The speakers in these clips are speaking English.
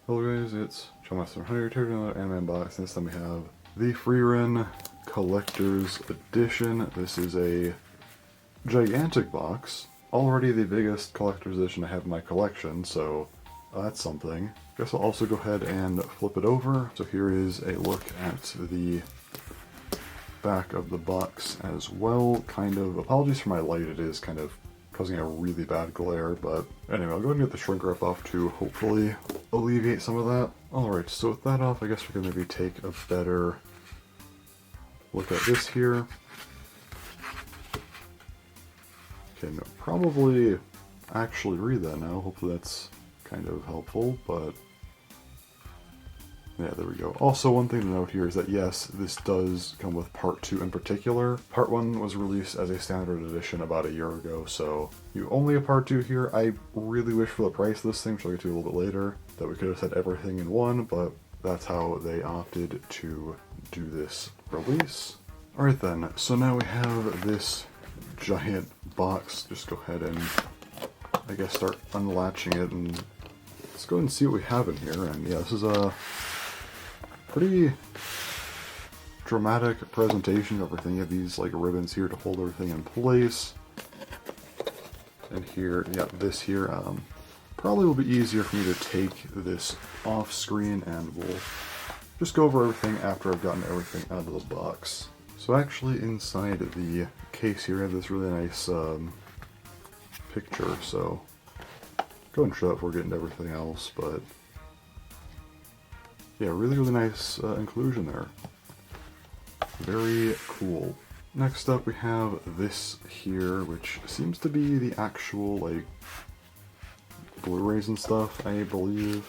Hello guys, it's Master Hunter here, another anime box. This time we have the Frieren Collector's Edition. This is a gigantic box. Already the biggest collector's edition I have in my collection, so that's something. Guess I'll also go ahead and flip it over. So here is a look at the back of the box as well. Kind of, apologies for my light, it is kind of causing a really bad glare, but anyway, I'll go ahead and get the shrink wrap off to hopefully alleviate some of that. Alright, so with that off, I guess we can maybe take a better look at this here. Can probably actually read that now, hopefully that's kind of helpful, but yeah, there we go. Also, one thing to note here is that yes, this does come with Part 2 in particular. Part 1 was released as a standard edition about a year ago, so you only have Part 2 here. I really wish for the price of this thing, which I'll get to a little bit later, that we could have said everything in one, but that's how they opted to do this release. Alright then, so now we have this giant box. Just go ahead and, I guess, start unlatching it, and let's go and see what we have in here. And yeah, this is a pretty dramatic presentation of everything. You have these like ribbons here to hold everything in place. And here, yeah, this here, probably will be easier for me to take this off screen, and we'll just go over everything after I've gotten everything out of the box. So actually inside the case here, I have this really nice picture, so go and show it before getting to everything else, but yeah, really nice inclusion there. Very cool. Next up we have this here, which seems to be the actual, like, Blu-rays and stuff, I believe.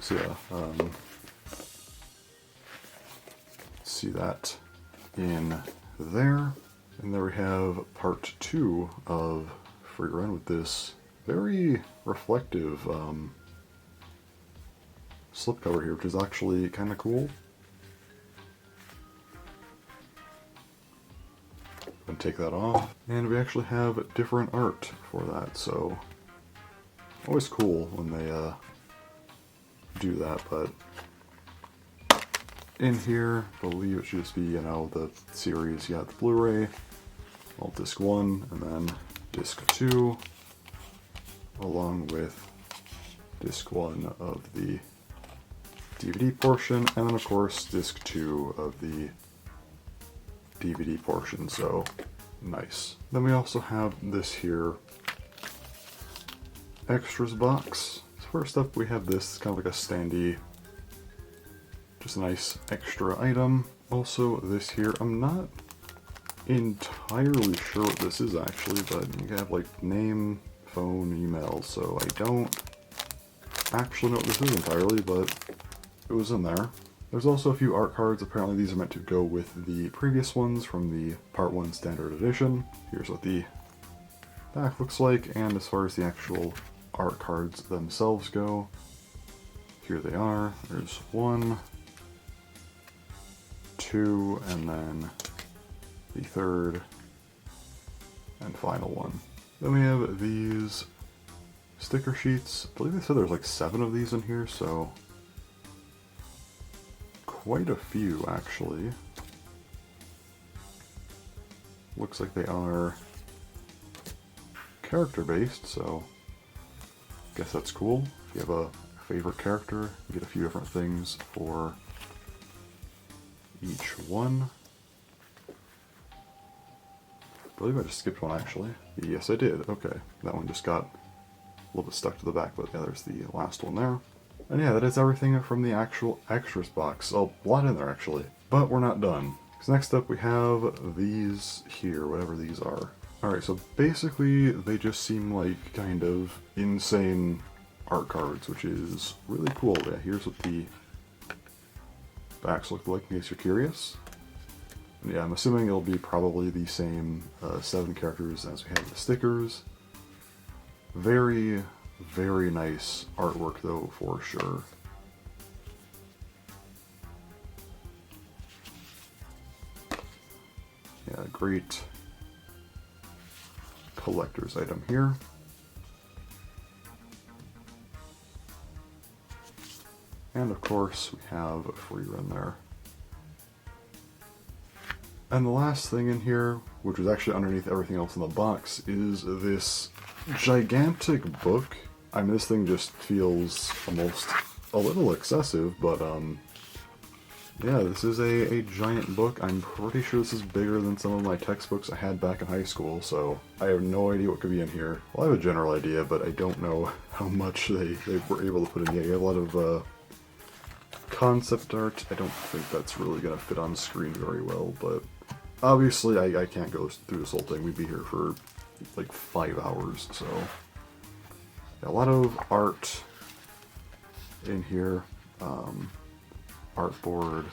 So yeah, see that in there. And there we have part 2 of Frieren with this very reflective slipcover here, which is actually kind of cool. And take that off, and we actually have different art for that, so always cool when they do that. But in here, I believe it should just be, you know, the series. You got the Blu-ray, well, disc 1, and then disc 2, along with disc 1 of the DVD portion, and then of course disc 2 of the DVD portion, so nice. Then we also have this here extras box. So first up we have this, kind of like a standee, just a nice extra item. Also this here, I'm not entirely sure what this is actually, but you have like name, phone, email, so I don't actually know what this is entirely, but it was in there. There's also a few art cards. Apparently these are meant to go with the previous ones from the Part 1 Standard Edition. Here's what the back looks like, and as far as the actual art cards themselves go, here they are. There's 1, 2, and then the third and final one. Then we have these sticker sheets. I believe they said there's like 7 of these in here, so quite a few actually. Looks like they are character based, so I guess that's cool. If you have a favorite character, you get a few different things for each one. I believe I just skipped one actually. Yes, I did. Okay, that one just got a little bit stuck to the back, but yeah, there's the last one there. And yeah, that is everything from the actual extras box. A lot in there actually, but we're not done. Because next up we have these here, whatever these are. Alright, so basically they just seem like kind of insane art cards, which is really cool. Yeah, here's what the backs look like in case you're curious. And yeah, I'm assuming it'll be probably the same 7 characters as we have the stickers. Very nice artwork though, for sure. Yeah, great collector's item here. And of course, we have Frieren there. And the last thing in here, which was actually underneath everything else in the box, is this gigantic book. I mean, this thing just feels almost a little excessive, but yeah, this is a giant book. I'm pretty sure this is bigger than some of my textbooks I had back in high school, so I have no idea what could be in here. Well, I have a general idea, but I don't know how much they were able to put in here. You have a lot of concept art. I don't think that's really going to fit on screen very well, but obviously I can't go through this whole thing. We'd be here for like 5 hours, so yeah, a lot of art in here. Artboard.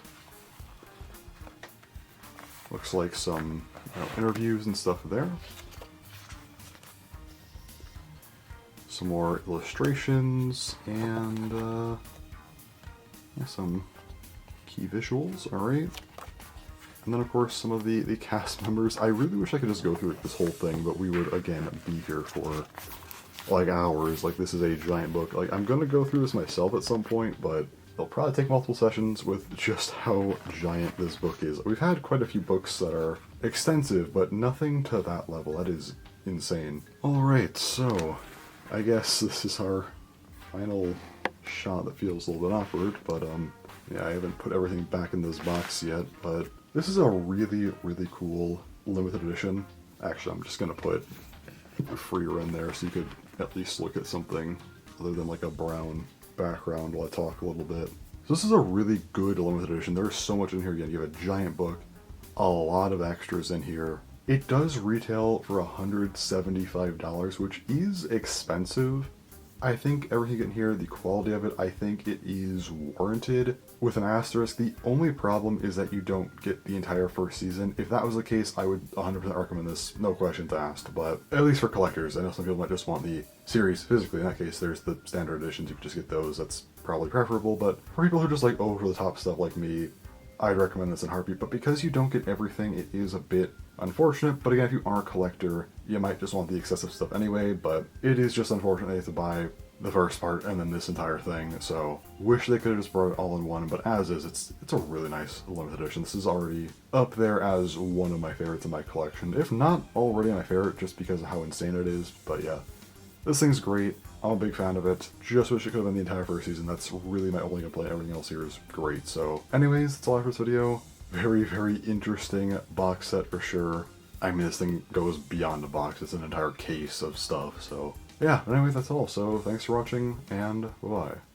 Looks like some interviews and stuff there. Some more illustrations and yeah, some key visuals. Alright. And then of course some of the cast members. I really wish I could just go through this whole thing, but we would again be here for like hours. Like, this is a giant book. Like, I'm gonna go through this myself at some point, but it'll probably take multiple sessions with just how giant this book is. We've had quite a few books that are extensive, but nothing to that level. That is insane. Alright, so I guess this is our final shot that feels a little bit awkward, but yeah, I haven't put everything back in this box yet, but this is a really, really cool limited edition. Actually, I'm just gonna put Frieren there so you could at least look at something other than like a brown background while I talk a little bit. So this is a really good limited edition. There's so much in here. Again, you have a giant book, a lot of extras in here. It does retail for $175, which is expensive. I think everything in here, the quality of it, I think it is warranted. With an asterisk, the only problem is that you don't get the entire first season. If that was the case, I would 100% recommend this, no questions asked, but at least for collectors. I know some people might just want the series physically. In that case, there's the standard editions, you can just get those. That's probably preferable, but for people who just like over-the-top stuff like me, I'd recommend this in a heartbeat. But because you don't get everything, it is a bit unfortunate. But again, if you are a collector, you might just want the excessive stuff anyway, but it is just unfortunate they have to buy the first part and then this entire thing, so wish they could have just brought it all in one, but as is, it's a really nice limited edition. This is already up there as one of my favorites in my collection, if not already my favorite, just because of how insane it is. But yeah, this thing's great. I'm a big fan of it. Just wish it could have been the entire first season. That's really my only complaint. Everything else here is great. So anyways, that's all I have for this video. Very, very interesting box set for sure. I mean, this thing goes beyond a box. It's an entire case of stuff, so yeah, but anyways, that's all. So thanks for watching, and bye-bye.